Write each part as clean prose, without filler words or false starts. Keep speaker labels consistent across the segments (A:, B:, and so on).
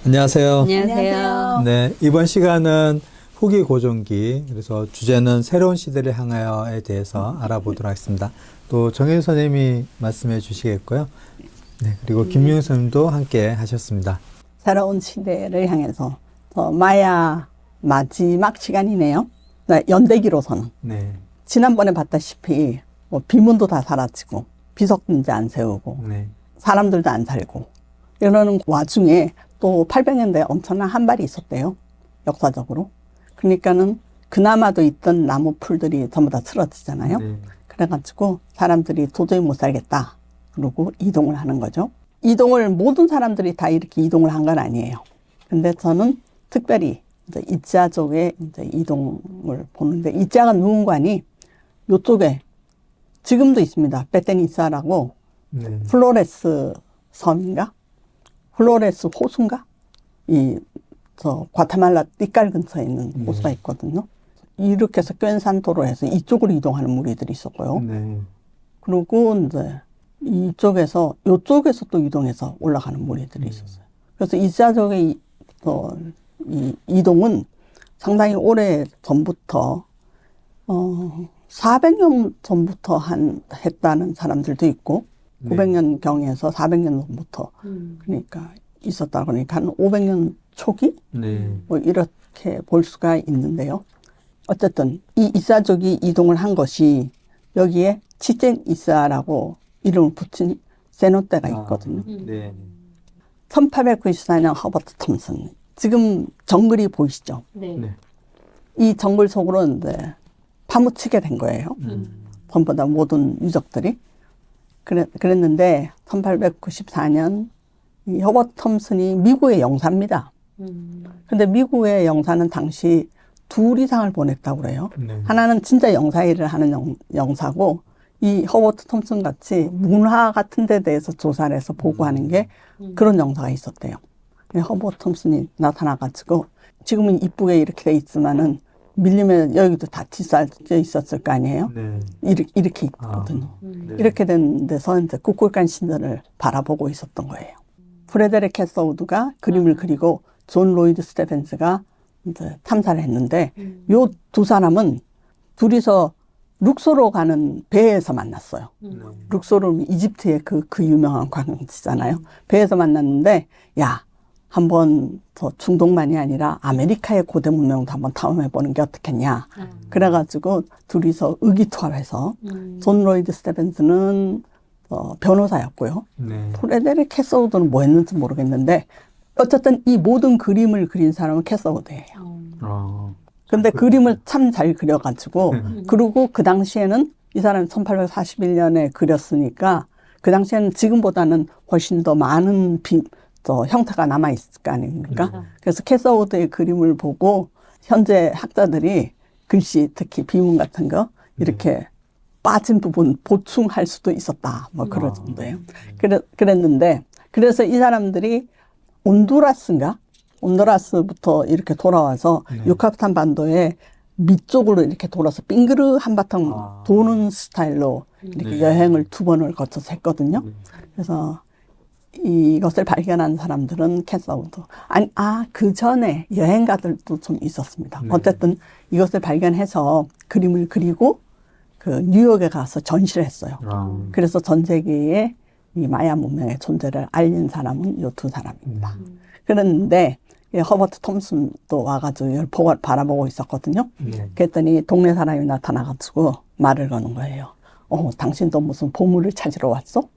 A: 안녕하세요.
B: 안녕하세요.
A: 네, 이번 시간은 후기 고종기, 그래서 주제는 새로운 시대를 향하여에 대해서 알아보도록 하겠습니다. 또 정혜윤 선생님이 말씀해 주시겠고요. 네, 그리고 김용현 선생님도 함께 하셨습니다.
B: 새로운 시대를 향해서 마야 마지막 시간이네요. 네, 연대기로서는
A: 네,
B: 지난번에 봤다시피 비문도 다 사라지고 비석도 이제 안 세우고
A: 네,
B: 사람들도 안 살고 이러는 와중에 또 800년대에 엄청난 한발이 있었대요. 역사적으로. 그러니까는 그나마도 있던 나무 풀들이 전부 다 쓰러지잖아요.
A: 네.
B: 그래가지고 사람들이 도저히 못 살겠다. 그러고 이동을 하는 거죠. 이동을 모든 사람들이 다 이렇게 이동을 한 건 아니에요. 근데 저는 특별히 이제 이자족의 이제 이동을 보는데 이자가 누군가니 요쪽에 지금도 있습니다. 베테니사라고
A: 네.
B: 플로레스 섬인가? 플로레스 호수인가? 과테말라 띠깔 근처에 있는 호수가 있거든요. 이렇게 해서 꽌산도로 해서 이쪽으로 이동하는 무리들이 있었고요.
A: 네.
B: 그리고 이제 이쪽에서 요쪽에서 또 이동해서 올라가는 무리들이 있었어요. 그래서 이자족의 이 이동은 상당히 오래 전부터 400년 전부터 했다는 사람들도 있고
A: 네.
B: 900년 경에서 400년 전부터 그러니까 있었다 그러니까 한 500년 초기
A: 네.
B: 뭐 이렇게 볼 수가 있는데요. 어쨌든 이 이사족이 이동을 한 것이 여기에 치첸 이사라고 이름을 붙인 세노떼가 있거든요.
A: 네.
B: 1894년 허버트 톰슨. 지금 정글이 보이시죠?
A: 네.
B: 이 정글 속으로 이제 파묻히게 된 거예요. 전부 다 모든 유적들이. 그랬는데 1894년 이 허버트 톰슨이 미국의 영사입니다. 근데 미국의 영사는 당시 둘 이상을 보냈다고 그래요.
A: 네.
B: 하나는 진짜 영사 일을 하는 영사고 이 허버트 톰슨 같이 문화 같은 데 대해서 조사를 해서 보고하는 게 그런 영사가 있었대요. 허버트 톰슨이 나타나가지고 지금은 이쁘게 이렇게 돼 있지만은 밀리면 여기도 다 뒤싸져 있었을 거 아니에요.
A: 네.
B: 이렇게 있거든요.
A: 네.
B: 이렇게 된 데서 이제 국골간 신전을 바라보고 있었던 거예요. 프레데릭 캐서우드가 그림을 그리고 존 로이드 스테펜스가 이제 탐사를 했는데 요 두 사람은 둘이서 룩소로 가는 배에서 만났어요. 룩소르는 이집트의 그 유명한 관광지잖아요. 배에서 만났는데 야 한번 더 중동만이 아니라 아메리카의 고대 문명도 한번 탐험해보는 게 어떻겠냐. 그래가지고 둘이서 의기투합해서 존 로이드 스테펜스는 변호사였고요.
A: 네.
B: 프레데릭 캐서우드는 뭐 했는지 모르겠는데 어쨌든 이 모든 그림을 그린 사람은 캐서우드예요.
A: 아,
B: 근데 그림을 참 잘 그려가지고 그리고 그 당시에는 이 사람이 1841년에 그렸으니까 그 당시에는 지금보다는 훨씬 더 많은 형태가 남아있을 거 아닙니까? 그래서 캐서우드의 그림을 보고 현재 학자들이 글씨 특히 비문 같은 거 이렇게 빠진 부분 보충할 수도 있었다. 뭐 그럴 정도예요. 그랬는데 그래서 이 사람들이 온두라스부터 이렇게 돌아와서 유카탄 반도의 밑쪽으로 이렇게 돌아서 빙그르 한바탕 도는 스타일로 이렇게 여행을 2번을 거쳐서 했거든요. 그래서 이것을 발견한 사람들은 캐서우드. 그 전에 여행가들도 좀 있었습니다. 어쨌든 이것을 발견해서 그림을 그리고 그 뉴욕에 가서 전시를 했어요. 그래서 전 세계에 이 마야 문명의 존재를 알린 사람은 이 두 사람입니다. 그런데 허버트 톰슨도 와가지고 이걸 바라보고 있었거든요. 그랬더니 동네 사람이 나타나가지고 말을 거는 거예요. 당신도 무슨 보물을 찾으러 왔어?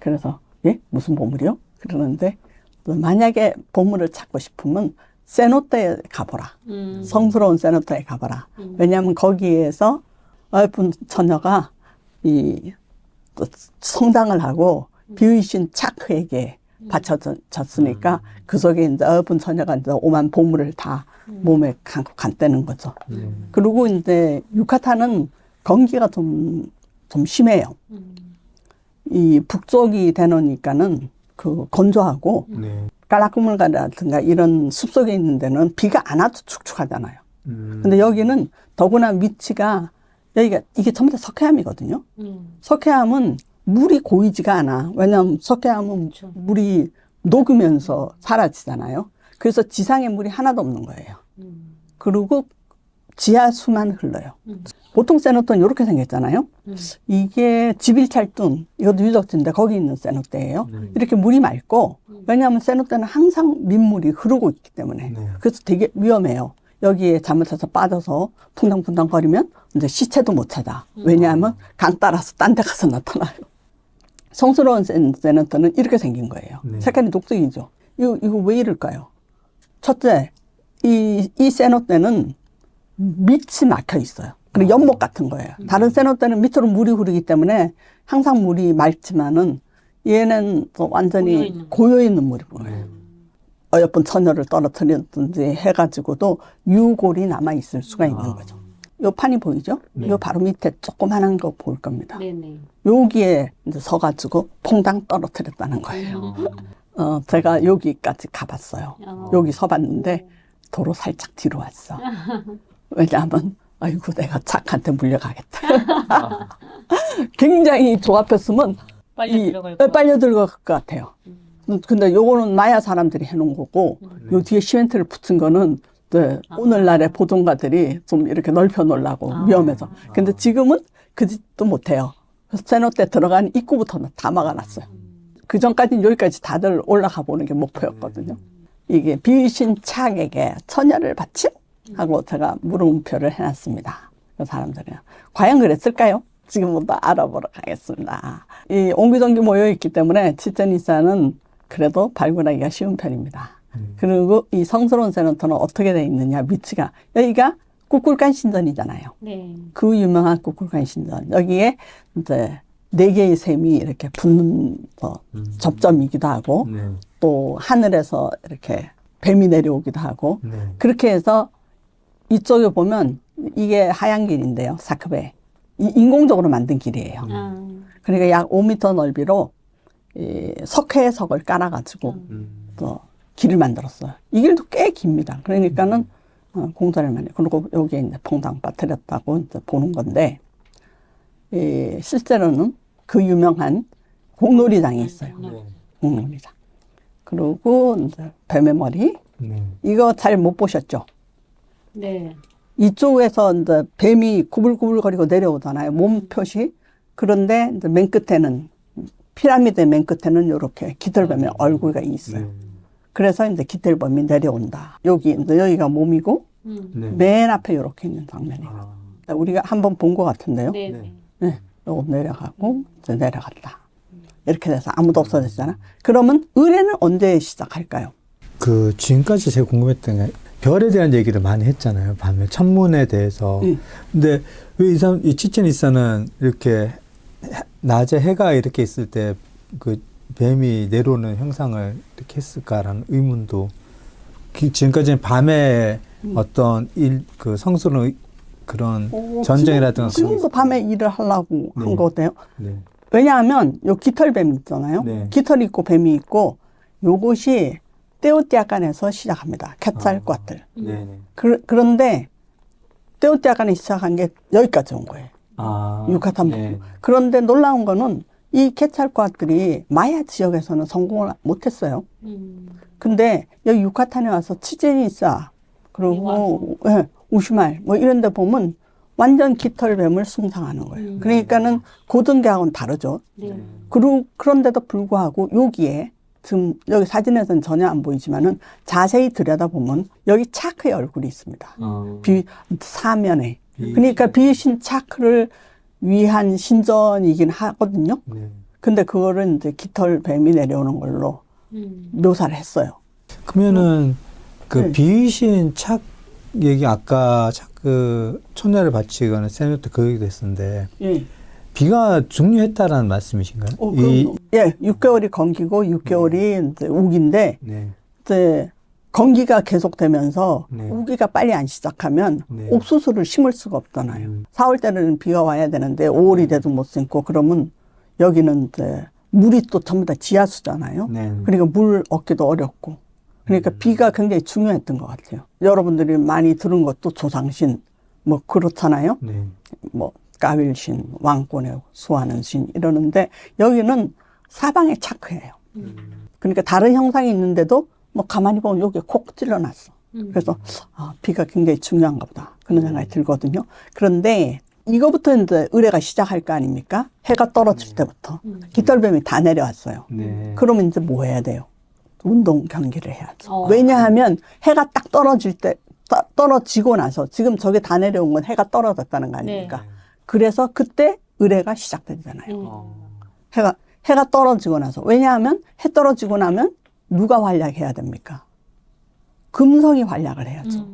B: 그래서 예? 무슨 보물이요? 그러는데 만약에 보물을 찾고 싶으면 세노테에 가보라. 성스러운 세노테에 가보라. 왜냐하면 거기에서 어여쁜 처녀가 또 성당을 하고 비의신 차크에게 바쳐졌으니까 그 속에 이제 어여쁜 처녀가 이제 오만 보물을 다 몸에 감고 간다는 거죠. 그리고 이제 유카탄은 건기가 좀 심해요. 이 북쪽이 되놓으니까는 그 건조하고 깔라크물가라든가 이런 숲속에 있는 데는 비가 안 와도 축축하잖아요. 근데 여기는 더구나 위치가 이게 전부 다 석회암이거든요. 석회암은 물이 고이지가 않아. 왜냐하면 석회암은 물이 녹으면서 사라지잖아요. 그래서 지상에 물이 하나도 없는 거예요. 그리고 지하수만 흘러요. 보통 세노토는 이렇게 생겼잖아요. 이게 지빌찰뚱, 이것도 유적지인데 거기 있는 세노테예요. 이렇게 물이 맑고, 왜냐하면 세노테는 항상 민물이 흐르고 있기 때문에.
A: 네.
B: 그래서 되게 위험해요. 여기에 잘못해서 빠져서 쿵당쿵당거리면 이제 시체도 못 찾아. 왜냐하면 강 따라서 딴 데 가서 나타나요. 성스러운 세노테는 이렇게 생긴 거예요.
A: 네.
B: 색깔이 독특이죠. 이거 왜 이럴까요? 첫째, 이 세노테는 밑이 막혀 있어요. 그리고 연못 같은 거예요. 다른 세노테는 밑으로 물이 흐르기 때문에 항상 물이 맑지만은 얘는 또 완전히 고여있는 물이 보여요. 어여쁜 처녀를 떨어뜨렸든지 해가지고도 유골이 남아있을 수가 있는 거죠. 요 판이 보이죠?
A: 네.
B: 요 바로 밑에 조그만한 거 보일 겁니다.
C: 네네.
B: 여기에 이제 서가지고 퐁당 떨어뜨렸다는 거예요. 제가 여기까지 가봤어요. 여기 서봤는데 도로 살짝 뒤로 왔어. 왜냐하면 아이고 내가 착한테 물려가겠다. 굉장히 조합했으면 빨려 들어갈 것 같아요. 근데 요거는 마야 사람들이 해놓은 거고 요 뒤에 시멘트를 붙인 거는 네, 오늘날의 보존가들이 좀 이렇게 넓혀 놓으려고 위험해서. 근데 지금은 그 짓도 못해요. 그래서 세노테 들어간 입구부터 다 막아놨어요. 그 전까지는 여기까지 다들 올라가 보는 게 목표였거든요. 이게 비신 착에게 처녀를 바친? 하고 제가 물음표를 해놨습니다. 그 사람들이 과연 그랬을까요? 지금부터 알아보러 가겠습니다. 이 옹기종기 모여있기 때문에 치첸 이사는 그래도 발굴하기가 쉬운 편입니다. 그리고 이 성스러운 세노토는 어떻게 되어 있느냐, 위치가 여기가 꾸꿀간 신전이잖아요.
C: 네.
B: 그 유명한 꾸꿀간 신전. 여기에 이제 4개의 샘이 이렇게 붙는 접점이기도 하고
A: 네.
B: 또 하늘에서 이렇게 뱀이 내려오기도 하고
A: 네.
B: 그렇게 해서 이쪽에 보면 이게 하얀 길인데요. 사크베. 인공적으로 만든 길이에요. 그러니까 약 5m 넓이로 이 석회석을 깔아가지고 또 길을 만들었어요. 이 길도 꽤 깁니다. 그러니까는 공사를 많이. 그리고 여기에 이제 퐁당 빠뜨렸다고 이제 보는 건데 실제로는 그 유명한 공놀이장이 있어요.
A: 네.
B: 공놀이장. 그리고 이제 뱀의 머리.
A: 네.
B: 이거 잘 못 보셨죠?
C: 네.
B: 이쪽에서 이제 뱀이 구불구불거리고 내려오잖아요. 몸 표시. 그런데 이제 맨 끝에는 피라미드의 맨 끝에는 이렇게 깃털뱀의 얼굴이 있어요. 그래서 이제 깃털뱀이 내려온다. 여기 이제 여기가 몸이고
A: 네.
B: 맨 앞에 이렇게 있는 장면이에요. 우리가 한번 본 것 같은데요.
C: 네네.
B: 네, 요거 내려가고 이제 내려갔다. 이렇게 돼서 아무도 없어졌잖아. 그러면 의뢰는 언제 시작할까요?
A: 그 지금까지 제가 궁금했던 게 별에 대한 얘기를 많이 했잖아요. 밤에 천문에 대해서. 근데 왜 이 치첸 이사는 이렇게 낮에 해가 이렇게 있을 때 그 뱀이 내려오는 형상을 이렇게 했을까라는 의문도 지금까지는 밤에 어떤 그 성스러운 그런 전쟁이라든가
B: 지금도 밤에 일을 하려고 한 거대요.
A: 네.
B: 왜냐하면 요 깃털뱀 있잖아요.
A: 네.
B: 깃털이 있고 뱀이 있고 요것이 떼오띠아칸에서 시작합니다. 캣살과들.
A: 네.
B: 그런데 떼오띠아칸에 시작한 게 여기까지 온 거예요. 유카탄 북부.
A: 네.
B: 그런데 놀라운 거는 이 캣살과들이 마야 지역에서는 성공을 못했어요. 근데 여기 유카탄에 와서 치첸 이사 그리고 우슈말 뭐 이런 데 보면 완전 깃털뱀을 숭상하는 거예요. 그러니까는 고등교하고는 다르죠.
C: 네.
B: 그런데도 불구하고 여기에 지금 여기 사진에서는 전혀 안 보이지만은 자세히 들여다보면 여기 차크의 얼굴이 있습니다. 사면에. 그러니까 비신 차크를 위한 신전이긴 하거든요.
A: 네.
B: 근데 그거를 이제 깃털뱀이 내려오는 걸로 묘사를 했어요.
A: 그러면은 그
B: 네.
A: 비신 착 얘기 아까 그 천녀를 바치거나 세노토 그 얘기도 했었는데
B: 예.
A: 비가 중요했다라는 말씀이신가요?
B: 예, 6개월이 건기고 6개월이 이제 우기인데
A: 네.
B: 이제 건기가 계속되면서
A: 네.
B: 우기가 빨리 안 시작하면
A: 네.
B: 옥수수를 심을 수가 없잖아요. 4월 때는 비가 와야 되는데 5월이 돼도 못 심고 그러면 여기는 이제 물이 또 전부 다 지하수잖아요.
A: 네.
B: 그러니까 물 얻기도 어렵고 그러니까 비가 굉장히 중요했던 것 같아요. 여러분들이 많이 들은 것도 조상신 뭐 그렇잖아요.
A: 네.
B: 뭐 까빌신, 왕권에 수하는 신 이러는데 여기는 사방에 차크예요. 그러니까 다른 형상이 있는데도 뭐 가만히 보면 여기에 콕 찔러놨어. 그래서 비가 굉장히 중요한가 보다 그런 생각이 들거든요. 그런데 이거부터 이제 의뢰가 시작할 거 아닙니까? 해가 떨어질 때부터 깃털뱀이 다 내려왔어요.
A: 네.
B: 그러면 이제 뭐 해야 돼요? 운동 경기를 해야죠.
C: 어.
B: 왜냐하면 해가 딱 떨어질 때 떨어지고 나서 지금 저게 다 내려온 건 해가 떨어졌다는 거 아닙니까?
A: 네.
B: 그래서 그때 의뢰가 시작되잖아요.
A: 어.
B: 해가 떨어지고 나서. 왜냐하면 해 떨어지고 나면 누가 활약해야 됩니까? 금성이 활약을 해야죠.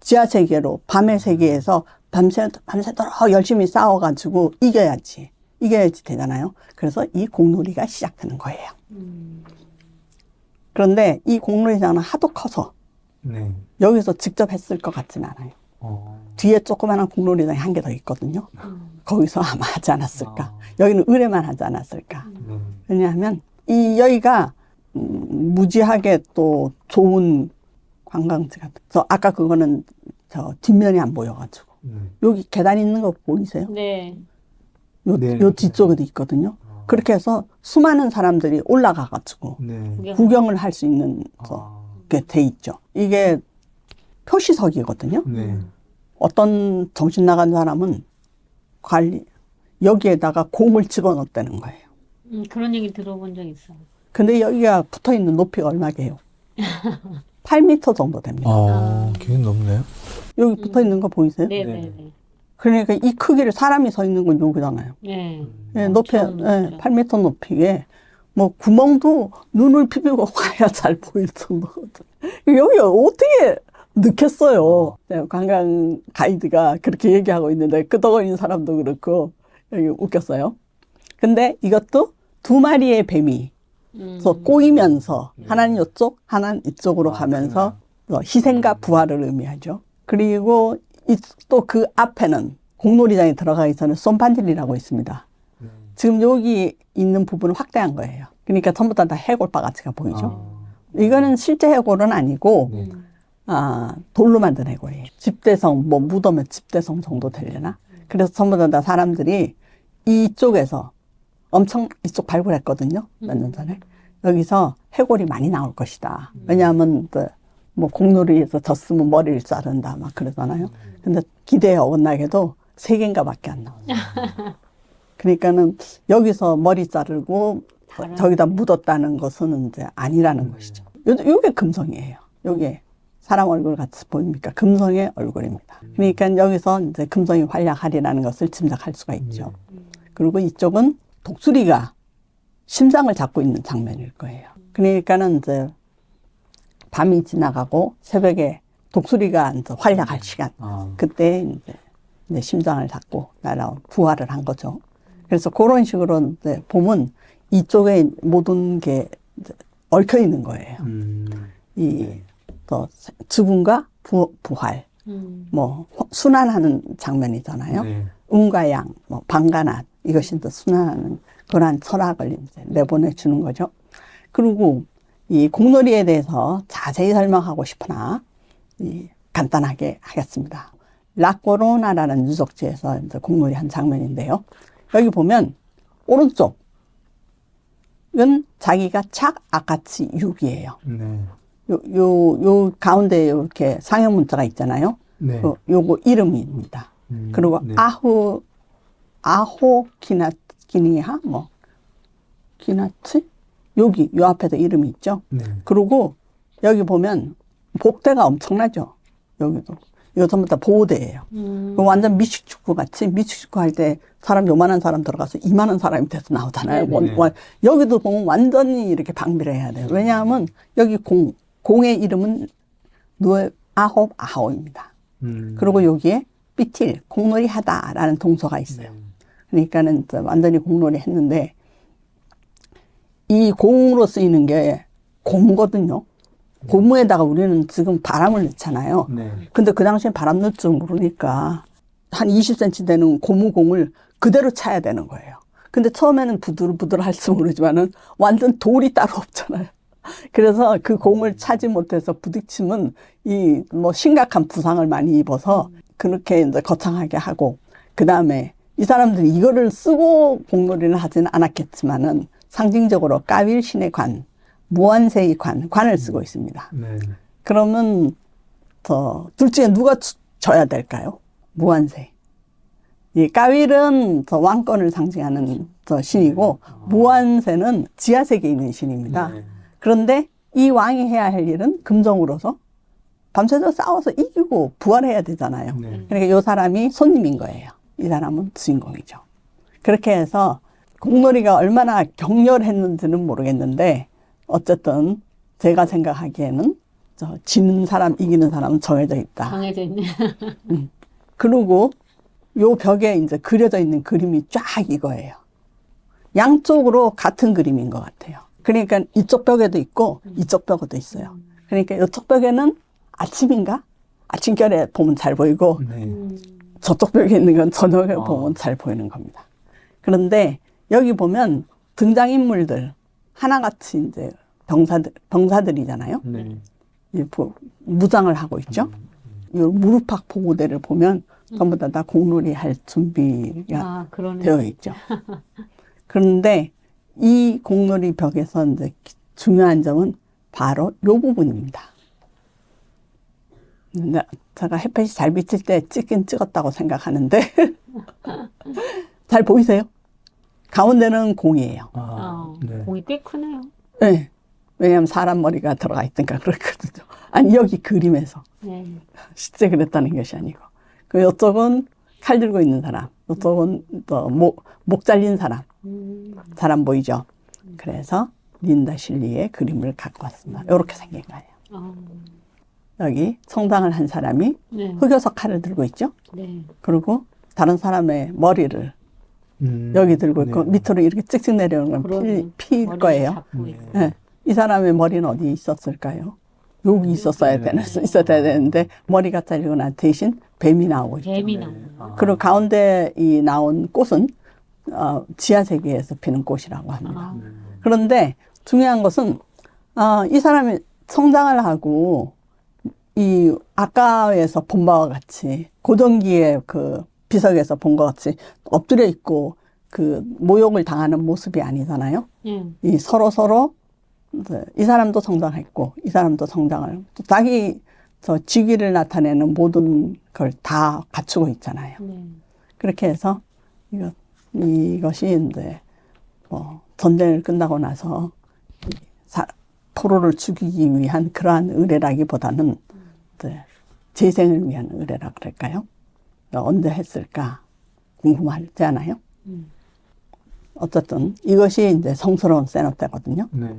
B: 지하 세계로 밤의 세계에서 밤새도록 열심히 싸워가지고 이겨야지 되잖아요. 그래서 이 공놀이가 시작되는 거예요. 그런데 이 공놀이장은 하도 커서
A: 네.
B: 여기서 직접 했을 것 같진 않아요. 뒤에 조그마한 공놀이장이 한 개 더 있거든요. 거기서 아마 하지 않았을까. 여기는 의뢰만 하지 않았을까. 왜냐하면 여기가 무지하게 또 좋은 관광지가. 아까 그거는 저 뒷면이 안 보여가지고. 여기 계단 있는 거 보이세요?
C: 네.
A: 네.
B: 요 뒤쪽에도 있거든요. 그렇게 해서 수많은 사람들이 올라가가지고
A: 네.
B: 구경을 할 수 있는 게 돼 있죠. 이게 표시석이거든요.
A: 네.
B: 어떤 정신 나간 사람은 여기에다가 공을 집어넣었다는 거예요.
C: 그런 얘기 들어본 적 있어요.
B: 근데 여기가 붙어 있는 높이가 얼마게요? 8m 정도 됩니다.
A: 굉장히 높네요.
B: 여기 붙어 있는 거 보이세요?
C: 네네네.
B: 그러니까 이 크기를 사람이 서 있는 건 여기잖아요.
C: 네.
B: 예, 높이,
C: 엄청 높죠.
B: 8m 높이에 뭐 구멍도 눈을 비비고 가야 잘 보일 정도거든. 여기 어떻게 넣겠어요? 네, 관광 가이드가 그렇게 얘기하고 있는데 끄덕거리는 사람도 그렇고 여기 웃겼어요. 근데 이것도 두 마리의 뱀이 꼬이면서 하나는 이쪽, 하나는 이쪽으로 가면서 희생과 부활을 의미하죠. 그리고 또 그 앞에는 공놀이장에 들어가기 전에 쏨판질이라고 있습니다. 지금 여기 있는 부분을 확대한 거예요. 그러니까 전부 다 해골 바가지가 보이죠. 이거는 실제 해골은 아니고 돌로 만든 해골이에요. 집대성, 뭐 묻으면 집대성 정도 되려나? 그래서 전부 다 사람들이 이쪽에서 엄청 이쪽 발굴했거든요. 몇 년 전에. 여기서 해골이 많이 나올 것이다. 왜냐하면 뭐 공놀이에서 졌으면 머리를 자른다 막 그러잖아요. 근데 기대에 어긋나게도 3개인가 밖에 안 나와요. 그러니까는 여기서 머리 자르고 저기다 묻었다는 것은 이제 아니라는 것이죠. 요게 금성이에요. 요게 사람 얼굴 같이 보입니까? 금성의 얼굴입니다. 그러니까 여기서 이제 금성이 활약하리라는 것을 짐작할 수가 있죠. 그리고 이쪽은 독수리가 심장을 잡고 있는 장면일 거예요. 그러니까는 이제 밤이 지나가고 새벽에 독수리가 이제 활약할 시간. 그때 이제 심장을 잡고 날아온 부활을 한 거죠. 그래서 그런 식으로 이제 보면 이쪽에 모든 게 이제 얽혀 있는 거예요. 또 죽음과 부활, 뭐 순환하는 장면이잖아요.
A: 네.
B: 음과 양, 뭐 방과 낮 이것이 이제 순환하는 그러한 철학을 이제 내보내 주는 거죠. 그리고 이 공놀이에 대해서 자세히 설명하고 싶으나 간단하게 하겠습니다. 라꼬로나라는 유적지에서 이제 공놀이 한 장면인데요. 여기 보면 오른쪽은 자기가 착 아카치 6이에요.
A: 네.
B: 요 가운데 이렇게 상형 문자가 있잖아요.
A: 네.
B: 요거 이름입니다. 그리고
A: 네.
B: 아호 기니하 뭐 기나츠 여기 요 앞에도 이름이 있죠.
A: 네.
B: 그리고 여기 보면 복대가 엄청나죠. 여기도 이거 전부 다 보호대예요. 완전 미식축구 같이 미식축구 할 때 사람 요만한 사람 들어가서 이만한 사람이 돼서 나오잖아요.
A: 네네.
B: 여기도 보면 완전히 이렇게 방비를 해야 돼요. 왜냐하면 여기 공의 이름은 아호입니다. 그리고 여기에 삐틸 공놀이 하다라는 동서가 있어요. 그러니까는 완전히 공놀이 했는데 이 공으로 쓰이는 게 고무거든요. 고무에다가 우리는 지금 바람을 넣잖아요.
A: 네.
B: 근데 그 당시엔 바람 넣을 줄 모르니까 한 20cm 되는 고무공을 그대로 차야 되는 거예요. 근데 처음에는 부들부들 할지 모르지만은 완전 돌이 따로 없잖아요. 그래서 그 공을 차지 못해서 부딪히면 이 뭐 심각한 부상을 많이 입어서 그렇게 이제 거창하게 하고 그 다음에 이 사람들이 이거를 쓰고 공놀이를 하지는 않았겠지만은 상징적으로 까윌 신의 관, 무한세의 관을 쓰고 있습니다.
A: 네.
B: 그러면 둘 중에 누가 져야 될까요? 무한세. 이 까윌은 왕권을 상징하는 신이고 무한세는 지하세계에 있는 신입니다.
A: 네.
B: 그런데 이 왕이 해야 할 일은 금정으로서 밤새서 싸워서 이기고 부활해야 되잖아요.
A: 네.
B: 그러니까 이 사람이 손님인 거예요. 이 사람은 주인공이죠. 그렇게 해서 공놀이가 얼마나 격렬했는지는 모르겠는데 어쨌든 제가 생각하기에는 지는 사람, 이기는 사람은 정해져 있다.
C: 정해져 있네.
B: 그리고 요 벽에 이제 그려져 있는 그림이 쫙 이거예요. 양쪽으로 같은 그림인 것 같아요. 그러니까 이쪽 벽에도 있고 이쪽 벽에도 있어요. 그러니까 이쪽 벽에는 아침인가? 아침결에 보면 잘 보이고
A: 네.
B: 저쪽 벽에 있는 건 저녁에 보면 잘 보이는 겁니다. 그런데 여기 보면 등장인물들 하나같이 이제 병사들이잖아요.
A: 네.
B: 무장을 하고 있죠. 이 무릎팍 보고대를 보면 전부 다 공놀이 할 준비가
C: 그러네.
B: 되어 있죠. 그런데 이 공놀이 벽에서 이제 중요한 점은 바로 이 부분입니다. 제가 햇볕이 잘 비칠 때 찍긴 찍었다고 생각하는데 잘 보이세요? 가운데는 공이에요.
A: 네.
C: 공이 꽤 크네요.
B: 네. 왜냐하면 사람 머리가 들어가 있으니까 그렇거든요. 아니 여기 그림에서
C: 네.
B: 실제 그랬다는 것이 아니고 그 이쪽은 칼 들고 있는 사람, 이쪽은 또 목 잘린 사람 보이죠? 그래서 린다 실리의 그림을 갖고 왔습니다. 이렇게 생긴 거예요. 여기 성당을 한 사람이
C: 네.
B: 흑요석 칼을 들고 있죠?
C: 네.
B: 그리고 다른 사람의 머리를 여기 들고 있고
A: 네.
B: 밑으로 이렇게 찍찍 내려오는 건
C: 그러네.
B: 피일
C: 머리를
B: 거예요.
C: 잡고 있고.
B: 네. 이 사람의 머리는 어디 있었을까요? 여기 있어야 되는데 머리가 잘리고 난 대신 뱀이 나오고 있죠.
C: 뱀이 나오네요.
B: 그리고 가운데 이 나온 꽃은 지하세계에서 피는 꽃이라고 합니다. 그런데 중요한 것은 이 사람이 성장을 하고 이 아까에서 본 바와 같이 고전기의 그 비석에서 본 것 같이 엎드려 있고 그 모욕을 당하는 모습이 아니잖아요. 이 서로 이 사람도 성장했고 이 사람도 성장을 자기 직위를 나타내는 모든 걸 다 갖추고 있잖아요.
C: 네.
B: 그렇게 해서 이것이 이제 전쟁을 끝나고 나서 포로를 죽이기 위한 그러한 의뢰라기보다는 이제 재생을 위한 의뢰라 그럴까요? 언제 했을까 궁금하지 않아요? 어쨌든 이것이 이제 성스러운 세노테거든요.
A: 네.